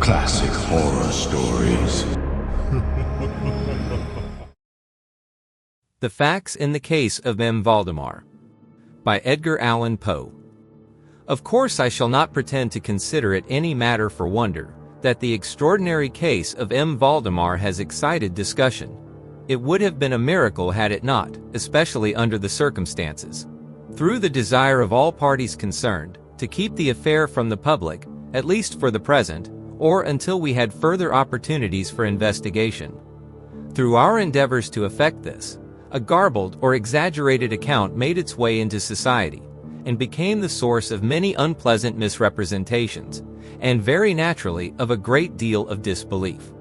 classic horror stories. The Facts in the Case of M. Valdemar by Edgar Allan Poe. Of course I shall not pretend to consider it any matter for wonder that the extraordinary case of M. Valdemar has excited discussion. It would have been a miracle had it not, especially under the circumstances. Through the desire of all parties concerned to keep the affair from the public, at least for the present, or until we had further opportunities for investigation. Through our endeavors to effect this, a garbled or exaggerated account made its way into society, and became the source of many unpleasant misrepresentations, and very naturally of a great deal of disbelief.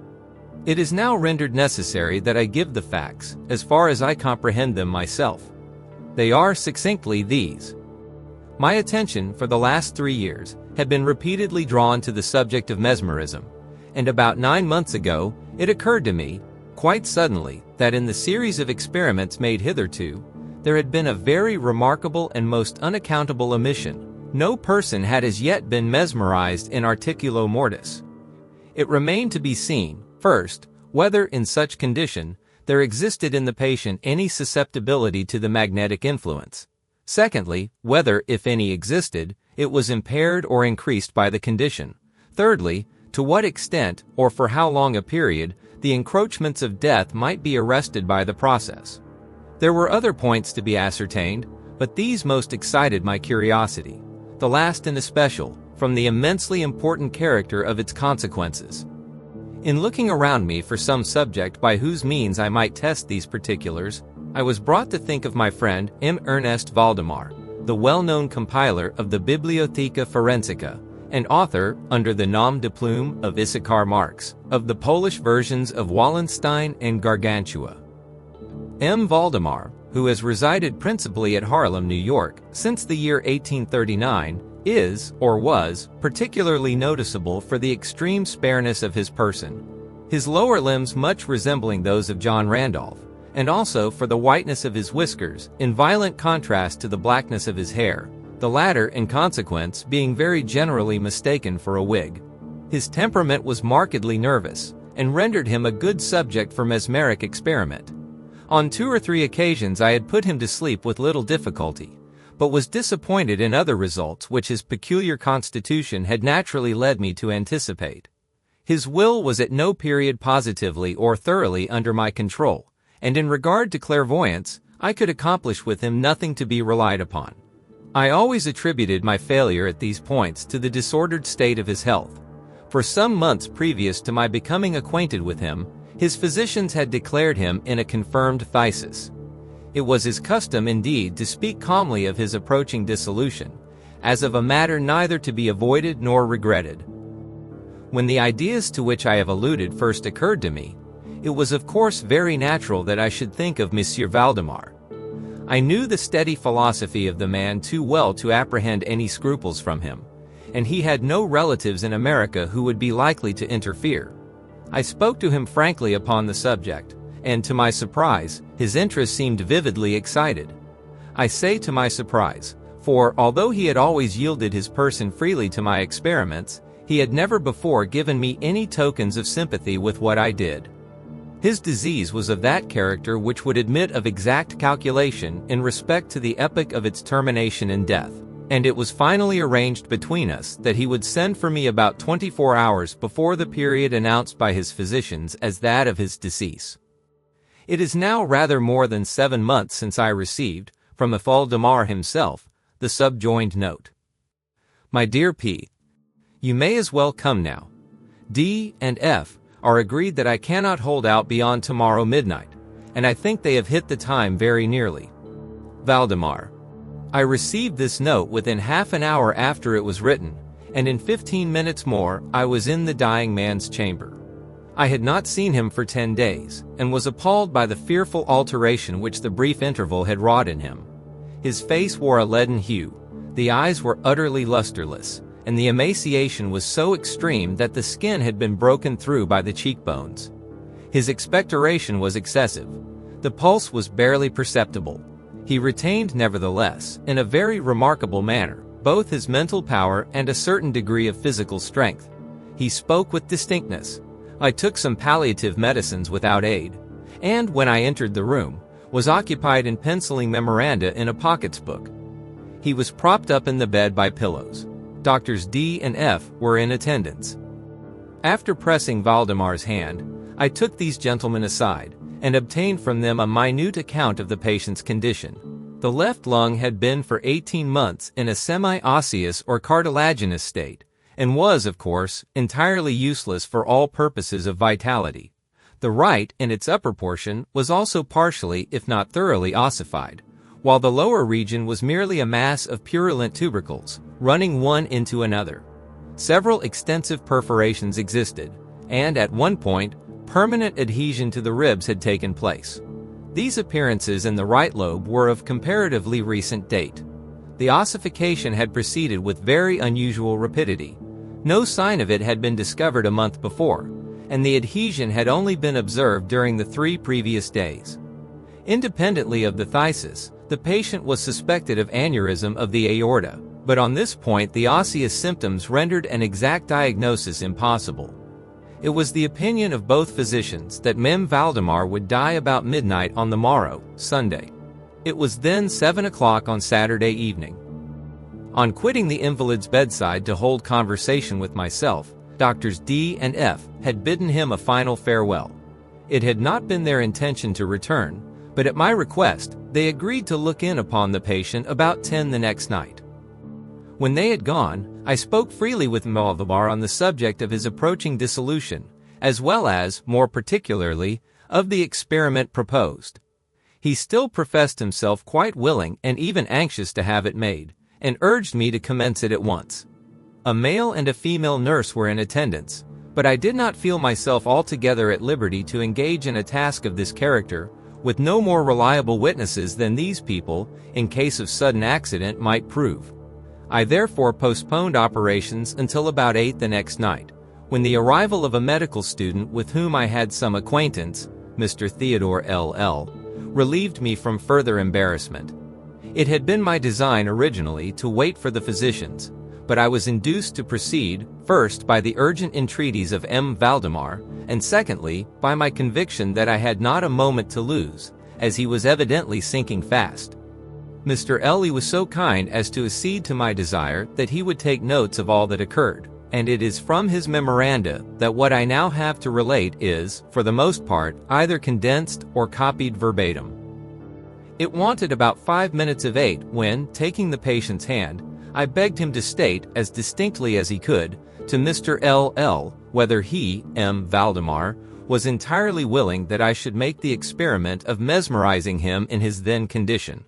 It is now rendered necessary that I give the facts, as far as I comprehend them myself. They are succinctly these. My attention for the last 3 years had been repeatedly drawn to the subject of mesmerism, and about 9 months ago it occurred to me, quite suddenly, that in the series of experiments made hitherto, there had been a very remarkable and most unaccountable omission. No person had as yet been mesmerized in articulo mortis. It remained to be seen, first, whether in such condition there existed in the patient any susceptibility to the magnetic influence. Secondly, whether, if any existed, it was impaired or increased by the condition. Thirdly, to what extent, or for how long a period, the encroachments of death might be arrested by the process. There were other points to be ascertained, but these most excited my curiosity, the last in especial, from the immensely important character of its consequences. In looking around me for some subject by whose means I might test these particulars, I was brought to think of my friend M. Ernest Valdemar, the well-known compiler of the Bibliotheca Forensica, and author, under the nom de plume of Issachar Marx, of the Polish versions of Wallenstein and Gargantua. M. Valdemar, who has resided principally at Harlem, New York, since the year 1839, is, or was, particularly noticeable for the extreme spareness of his person, his lower limbs much resembling those of John Randolph, and also for the whiteness of his whiskers, in violent contrast to the blackness of his hair, the latter, in consequence, being very generally mistaken for a wig. His temperament was markedly nervous, and rendered him a good subject for mesmeric experiment. On 2 or 3 occasions I had put him to sleep with little difficulty, but was disappointed in other results which his peculiar constitution had naturally led me to anticipate. His will was at no period positively or thoroughly under my control, and in regard to clairvoyance, I could accomplish with him nothing to be relied upon. I always attributed my failure at these points to the disordered state of his health. For some months previous to my becoming acquainted with him, his physicians had declared him in a confirmed phthisis. It was his custom indeed to speak calmly of his approaching dissolution, as of a matter neither to be avoided nor regretted. When the ideas to which I have alluded first occurred to me, it was of course very natural that I should think of M. Valdemar. I knew the steady philosophy of the man too well to apprehend any scruples from him, and he had no relatives in America who would be likely to interfere. I spoke to him frankly upon the subject, and to my surprise, his interest seemed vividly excited. I say to my surprise, for although he had always yielded his person freely to my experiments, he had never before given me any tokens of sympathy with what I did. His disease was of that character which would admit of exact calculation in respect to the epoch of its termination in death, and it was finally arranged between us that he would send for me about 24 hours before the period announced by his physicians as that of his decease. It is now rather more than 7 months since I received, from Valdemar himself, the subjoined note. My dear P., you may as well come now. D. and F. are agreed that I cannot hold out beyond tomorrow midnight, and I think they have hit the time very nearly. Valdemar. I received this note within half an hour after it was written, and in 15 minutes more I was in the dying man's chamber. I had not seen him for 10 days, and was appalled by the fearful alteration which the brief interval had wrought in him. His face wore a leaden hue, the eyes were utterly lusterless, and the emaciation was so extreme that the skin had been broken through by the cheekbones. His expectoration was excessive. The pulse was barely perceptible. He retained, nevertheless, in a very remarkable manner, both his mental power and a certain degree of physical strength. He spoke with distinctness. I took some palliative medicines without aid, and when I entered the room, was occupied in penciling memoranda in a pockets book. He was propped up in the bed by pillows. Doctors D and F were in attendance. After pressing Valdemar's hand, I took these gentlemen aside, and obtained from them a minute account of the patient's condition. The left lung had been for 18 months in a semi-osseous or cartilaginous state, and was, of course, entirely useless for all purposes of vitality. The right, in its upper portion, was also partially, if not thoroughly, ossified, while the lower region was merely a mass of purulent tubercles, running one into another. Several extensive perforations existed, and at one point, permanent adhesion to the ribs had taken place. These appearances in the right lobe were of comparatively recent date. The ossification had proceeded with very unusual rapidity. No sign of it had been discovered a month before, and the adhesion had only been observed during the 3 previous days. Independently of the phthisis, the patient was suspected of aneurysm of the aorta, but on this point the osseous symptoms rendered an exact diagnosis impossible. It was the opinion of both physicians that Mem Valdemar would die about midnight on the morrow, Sunday. It was then 7 o'clock on Saturday evening. On quitting the invalid's bedside to hold conversation with myself, Doctors D and F had bidden him a final farewell. It had not been their intention to return, but at my request, they agreed to look in upon the patient about 10 the next night. When they had gone, I spoke freely with Valdemar on the subject of his approaching dissolution, as well as, more particularly, of the experiment proposed. He still professed himself quite willing and even anxious to have it made, and urged me to commence it at once. A male and a female nurse were in attendance, but I did not feel myself altogether at liberty to engage in a task of this character, with no more reliable witnesses than these people, in case of sudden accident, might prove. I therefore postponed operations until about 8 the next night, when the arrival of a medical student with whom I had some acquaintance, Mr. Theodore L.L., relieved me from further embarrassment. It had been my design originally to wait for the physicians, but I was induced to proceed, first by the urgent entreaties of M. Valdemar, and secondly, by my conviction that I had not a moment to lose, as he was evidently sinking fast. Mr. L.E. was so kind as to accede to my desire that he would take notes of all that occurred, and it is from his memoranda that what I now have to relate is, for the most part, either condensed or copied verbatim. It wanted about 5 minutes of 8 when, taking the patient's hand, I begged him to state, as distinctly as he could, to Mr. L.L. whether he, M. Valdemar, was entirely willing that I should make the experiment of mesmerizing him in his then condition.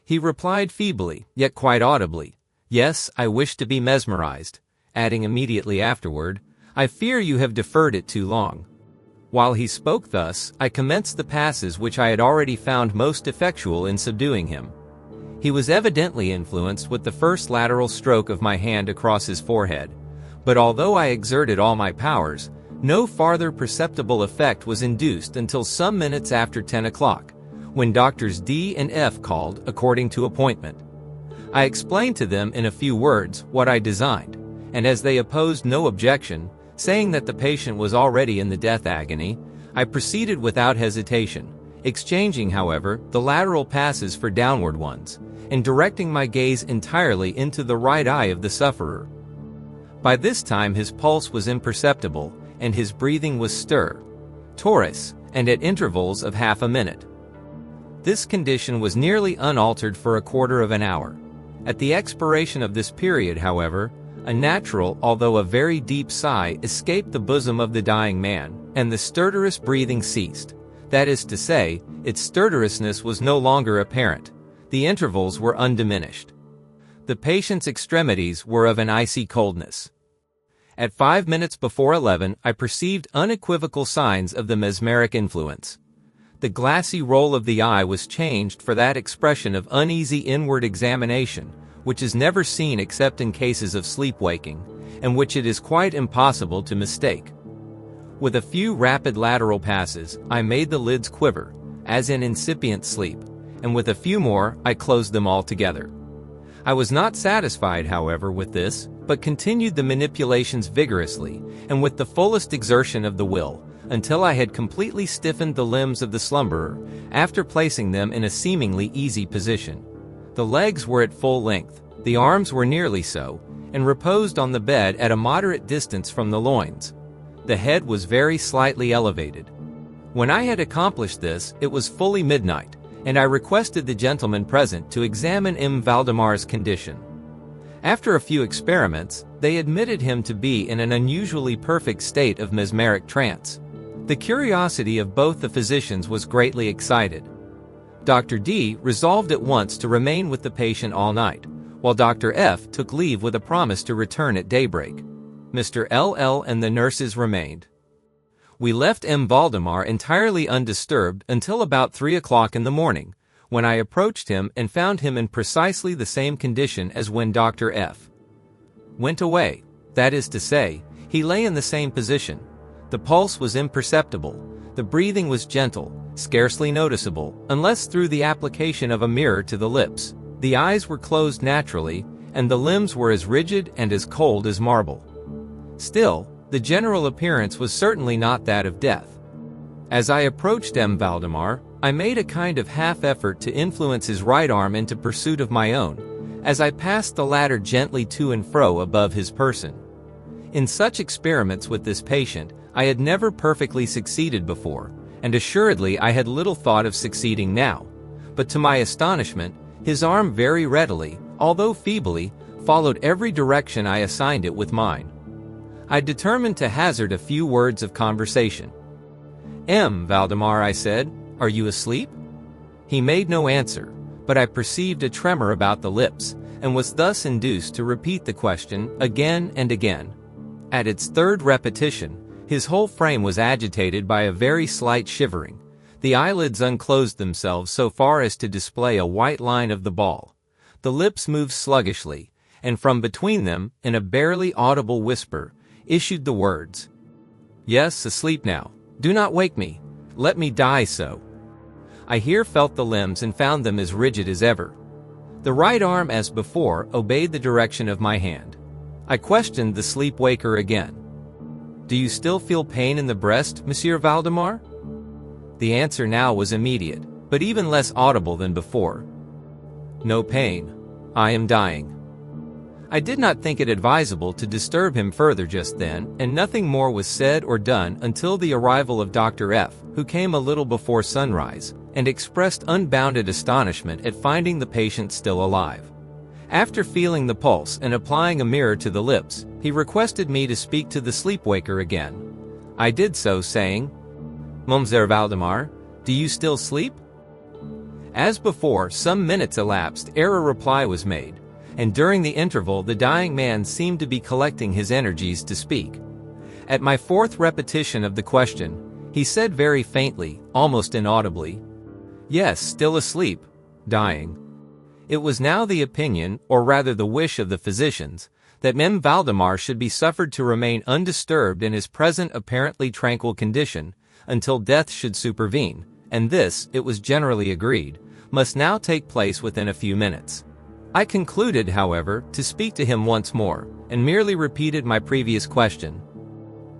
He replied feebly, yet quite audibly, "Yes, I wish to be mesmerized," adding immediately afterward, "I fear you have deferred it too long." While he spoke thus, I commenced the passes which I had already found most effectual in subduing him. He was evidently influenced with the first lateral stroke of my hand across his forehead, but although I exerted all my powers, no farther perceptible effect was induced until some minutes after 10 o'clock, when Doctors D and F called according to appointment. I explained to them in a few words what I designed, and as they opposed no objection, saying that the patient was already in the death agony, I proceeded without hesitation, exchanging, however, the lateral passes for downward ones, and directing my gaze entirely into the right eye of the sufferer. By this time his pulse was imperceptible, and his breathing was stertorous, and at intervals of half a minute. This condition was nearly unaltered for a quarter of an hour. At the expiration of this period, however, a natural, although a very deep sigh escaped the bosom of the dying man, and the stertorous breathing ceased. That is to say, its stertorousness was no longer apparent. The intervals were undiminished. The patient's extremities were of an icy coldness. At 5 minutes before 11, I perceived unequivocal signs of the mesmeric influence. The glassy roll of the eye was changed for that expression of uneasy inward examination, which is never seen except in cases of sleep-waking, and which it is quite impossible to mistake. With a few rapid lateral passes, I made the lids quiver, as in incipient sleep, and with a few more, I closed them altogether. I was not satisfied, however, with this, but continued the manipulations vigorously and with the fullest exertion of the will, until I had completely stiffened the limbs of the slumberer, after placing them in a seemingly easy position. The legs were at full length, the arms were nearly so, and reposed on the bed at a moderate distance from the loins. The head was very slightly elevated. When I had accomplished this, it was fully midnight, and I requested the gentlemen present to examine M. Valdemar's condition. After a few experiments, they admitted him to be in an unusually perfect state of mesmeric trance. The curiosity of both the physicians was greatly excited. Dr. D resolved at once to remain with the patient all night, while Dr. F took leave with a promise to return at daybreak. Mr. L.L. and the nurses remained. We left M. Valdemar entirely undisturbed until about 3 o'clock in the morning, when I approached him and found him in precisely the same condition as when Dr. F went away. That is to say, he lay in the same position. The pulse was imperceptible, the breathing was gentle, scarcely noticeable, unless through the application of a mirror to the lips. The eyes were closed naturally, and the limbs were as rigid and as cold as marble. Still, the general appearance was certainly not that of death. As I approached M. Valdemar, I made a kind of half-effort to influence his right arm into pursuit of my own, as I passed the latter gently to and fro above his person. In such experiments with this patient, I had never perfectly succeeded before, and assuredly I had little thought of succeeding now. But to my astonishment, his arm very readily, although feebly, followed every direction I assigned it with mine. I determined to hazard a few words of conversation. "M. Valdemar," I said, "are you asleep?" He made no answer, but I perceived a tremor about the lips, and was thus induced to repeat the question again and again. At its third repetition, his whole frame was agitated by a very slight shivering. The eyelids unclosed themselves so far as to display a white line of the ball. The lips moved sluggishly, and from between them, in a barely audible whisper, issued the words, "Yes, asleep now. Do not wake me. Let me die so." I here felt the limbs and found them as rigid as ever. The right arm, as before, obeyed the direction of my hand. I questioned the sleep-waker again. "Do you still feel pain in the breast, Monsieur Valdemar?" The answer now was immediate, but even less audible than before. "No pain. I am dying." I did not think it advisable to disturb him further just then, and nothing more was said or done until the arrival of Dr. F, who came a little before sunrise, and expressed unbounded astonishment at finding the patient still alive. After feeling the pulse and applying a mirror to the lips, he requested me to speak to the sleepwaker again. I did so, saying, "Monsieur Valdemar, do you still sleep?" As before, some minutes elapsed ere a reply was made, and during the interval the dying man seemed to be collecting his energies to speak. At my fourth repetition of the question, he said very faintly, almost inaudibly, "Yes, still asleep, dying." It was now the opinion, or rather the wish of the physicians, that M. Valdemar should be suffered to remain undisturbed in his present apparently tranquil condition, until death should supervene, and this, it was generally agreed, must now take place within a few minutes. I concluded, however, to speak to him once more, and merely repeated my previous question.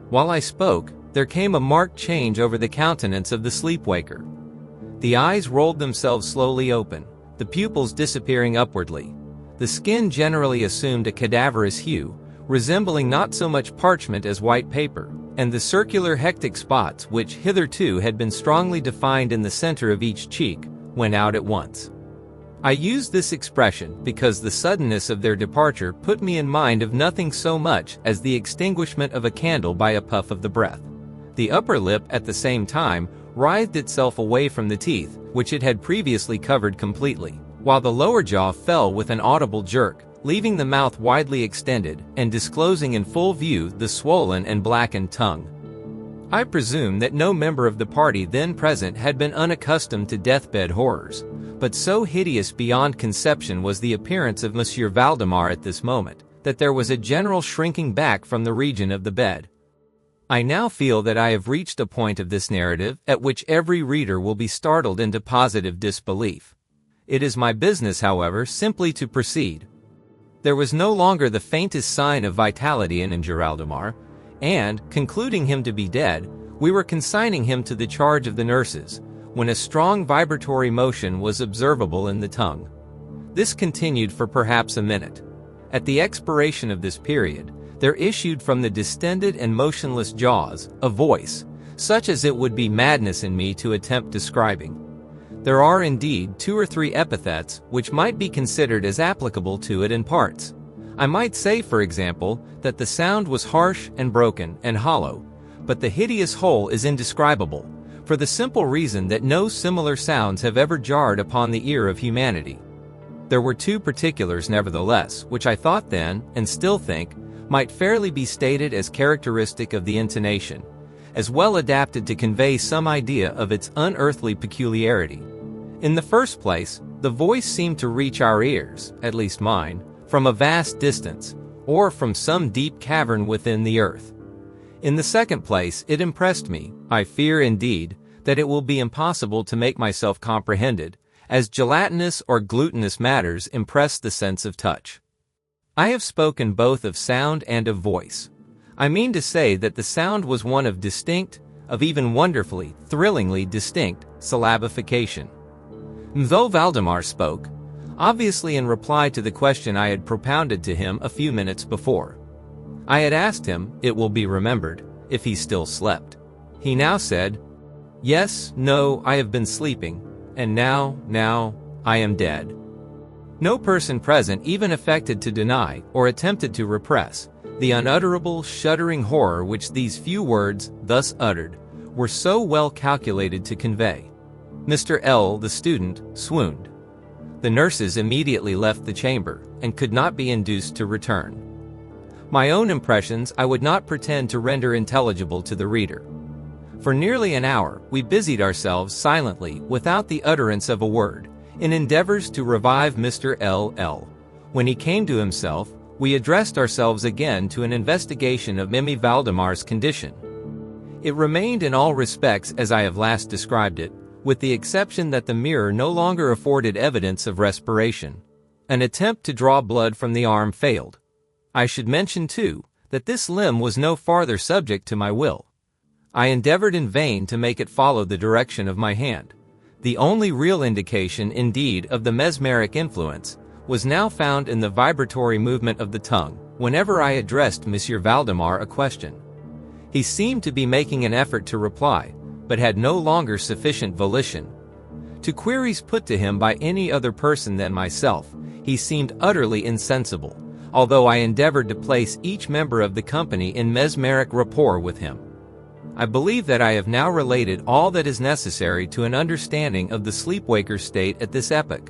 While I spoke, there came a marked change over the countenance of the sleepwaker. The eyes rolled themselves slowly open, the pupils disappearing upwardly. The skin generally assumed a cadaverous hue, resembling not so much parchment as white paper, and the circular hectic spots which hitherto had been strongly defined in the center of each cheek, went out at once. I use this expression because the suddenness of their departure put me in mind of nothing so much as the extinguishment of a candle by a puff of the breath. The upper lip, at the same time, writhed itself away from the teeth, which it had previously covered completely, while the lower jaw fell with an audible jerk, leaving the mouth widely extended, and disclosing in full view the swollen and blackened tongue. I presume that no member of the party then present had been unaccustomed to deathbed horrors, but so hideous beyond conception was the appearance of Monsieur Valdemar at this moment, that there was a general shrinking back from the region of the bed. I now feel that I have reached a point of this narrative at which every reader will be startled into positive disbelief. It is my business, however, simply to proceed. There was no longer the faintest sign of vitality in Valdemar, and, concluding him to be dead, we were consigning him to the charge of the nurses, when a strong vibratory motion was observable in the tongue. This continued for perhaps a minute. At the expiration of this period, there issued from the distended and motionless jaws a voice, such as it would be madness in me to attempt describing. There are indeed 2 or 3 epithets which might be considered as applicable to it in parts. I might say, for example, that the sound was harsh and broken and hollow, but the hideous whole is indescribable, for the simple reason that no similar sounds have ever jarred upon the ear of humanity. There were 2 particulars, nevertheless, which I thought then, and still think, might fairly be stated as characteristic of the intonation, as well adapted to convey some idea of its unearthly peculiarity. In the first place, the voice seemed to reach our ears, at least mine, from a vast distance, or from some deep cavern within the earth. In the second place, it impressed me, I fear indeed, that it will be impossible to make myself comprehended, as gelatinous or glutinous matters impress the sense of touch. I have spoken both of sound and of voice. I mean to say that the sound was one of distinct, of even wonderfully, thrillingly distinct, syllabification. Though Valdemar spoke, obviously in reply to the question I had propounded to him a few minutes before. I had asked him, it will be remembered, if he still slept. He now said, "Yes, no, I have been sleeping, and now, I am dead." No person present even affected to deny, or attempted to repress, the unutterable, shuddering horror which these few words, thus uttered, were so well calculated to convey. Mr. L., the student, swooned. The nurses immediately left the chamber, and could not be induced to return. My own impressions I would not pretend to render intelligible to the reader. For nearly an hour, we busied ourselves silently, without the utterance of a word, in endeavors to revive Mr. L. When he came to himself, we addressed ourselves again to an investigation of Mimi Valdemar's condition. It remained in all respects as I have last described it, with the exception that the mirror no longer afforded evidence of respiration. An attempt to draw blood from the arm failed. I should mention, too, that this limb was no farther subject to my will. I endeavored in vain to make it follow the direction of my hand. The only real indication, indeed, of the mesmeric influence was now found in the vibratory movement of the tongue whenever I addressed Monsieur Valdemar a question. He seemed to be making an effort to reply, but had no longer sufficient volition. To queries put to him by any other person than myself, he seemed utterly insensible, although I endeavored to place each member of the company in mesmeric rapport with him. I believe that I have now related all that is necessary to an understanding of the sleepwaker's state at this epoch.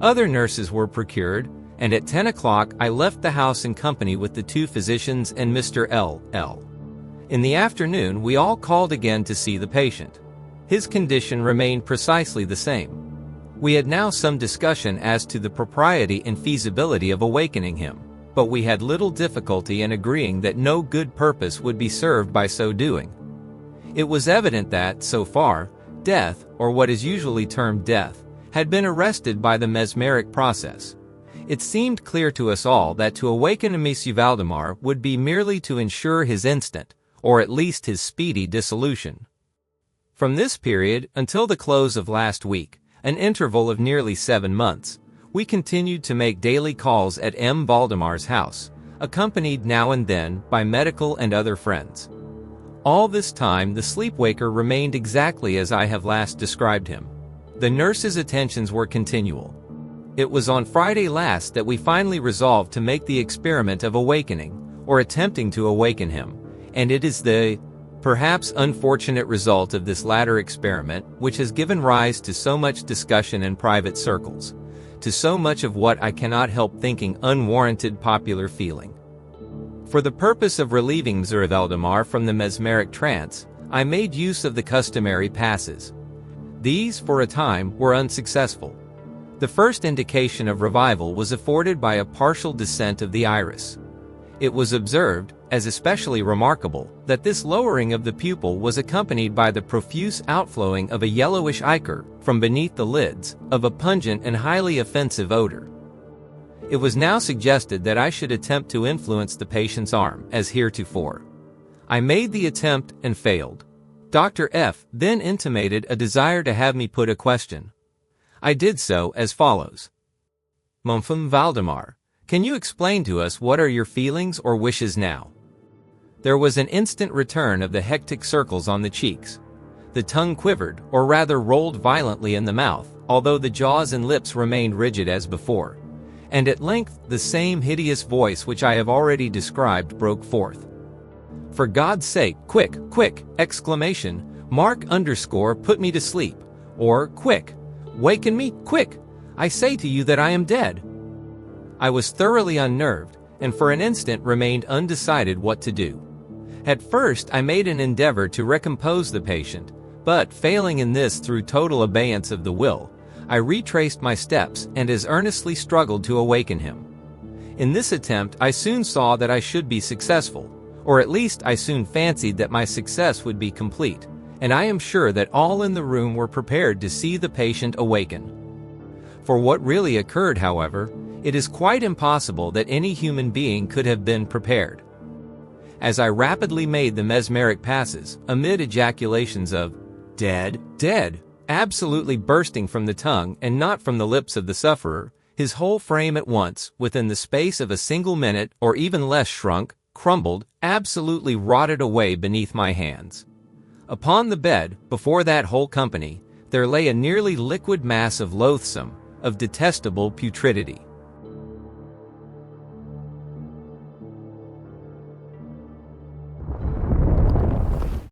Other nurses were procured, and at 10 o'clock I left the house in company with the 2 physicians and Mr. L. In the afternoon we all called again to see the patient. His condition remained precisely the same. We had now some discussion as to the propriety and feasibility of awakening him, but we had little difficulty in agreeing that no good purpose would be served by so doing. It was evident that, so far, death, or what is usually termed death, had been arrested by the mesmeric process. It seemed clear to us all that to awaken Monsieur Valdemar would be merely to ensure his instant, or at least his speedy dissolution. From this period until the close of last week, an interval of nearly 7 months, we continued to make daily calls at M. Valdemar's house, accompanied now and then by medical and other friends. All this time the sleepwaker remained exactly as I have last described him. The nurse's attentions were continual. It was on Friday last that we finally resolved to make the experiment of awakening, or attempting to awaken him, and it is the perhaps unfortunate result of this latter experiment which has given rise to so much discussion in private circles, to so much of what I cannot help thinking unwarranted popular feeling. For the purpose of relieving Monsieur Valdemar from the mesmeric trance, I made use of the customary passes. These, for a time, were unsuccessful. The first indication of revival was afforded by a partial descent of the iris. It was observed, as especially remarkable, that this lowering of the pupil was accompanied by the profuse outflowing of a yellowish ichor from beneath the lids, of a pungent and highly offensive odor. It was now suggested that I should attempt to influence the patient's arm, as heretofore. I made the attempt and failed. Dr. F. then intimated a desire to have me put a question. I did so as follows. Monsieur Valdemar, can you explain to us what are your feelings or wishes now? There was an instant return of the hectic circles on the cheeks. The tongue quivered, or rather rolled violently in the mouth, although the jaws and lips remained rigid as before. And at length the same hideous voice which I have already described broke forth. For God's sake, quick, quick! Exclamation, mark underscore put me to sleep, or quick, waken me, quick! I say to you that I am dead. I was thoroughly unnerved, and for an instant remained undecided what to do. At first I made an endeavor to recompose the patient, but failing in this through total abeyance of the will, I retraced my steps and as earnestly struggled to awaken him. In this attempt I soon saw that I should be successful, or at least I soon fancied that my success would be complete, and I am sure that all in the room were prepared to see the patient awaken. For what really occurred, however, it is quite impossible that any human being could have been prepared. As I rapidly made the mesmeric passes, amid ejaculations of, "Dead, dead," absolutely bursting from the tongue and not from the lips of the sufferer, his whole frame at once, within the space of a single minute or even less shrunk, crumbled, absolutely rotted away beneath my hands. Upon the bed, before that whole company, there lay a nearly liquid mass of loathsome, of detestable putridity.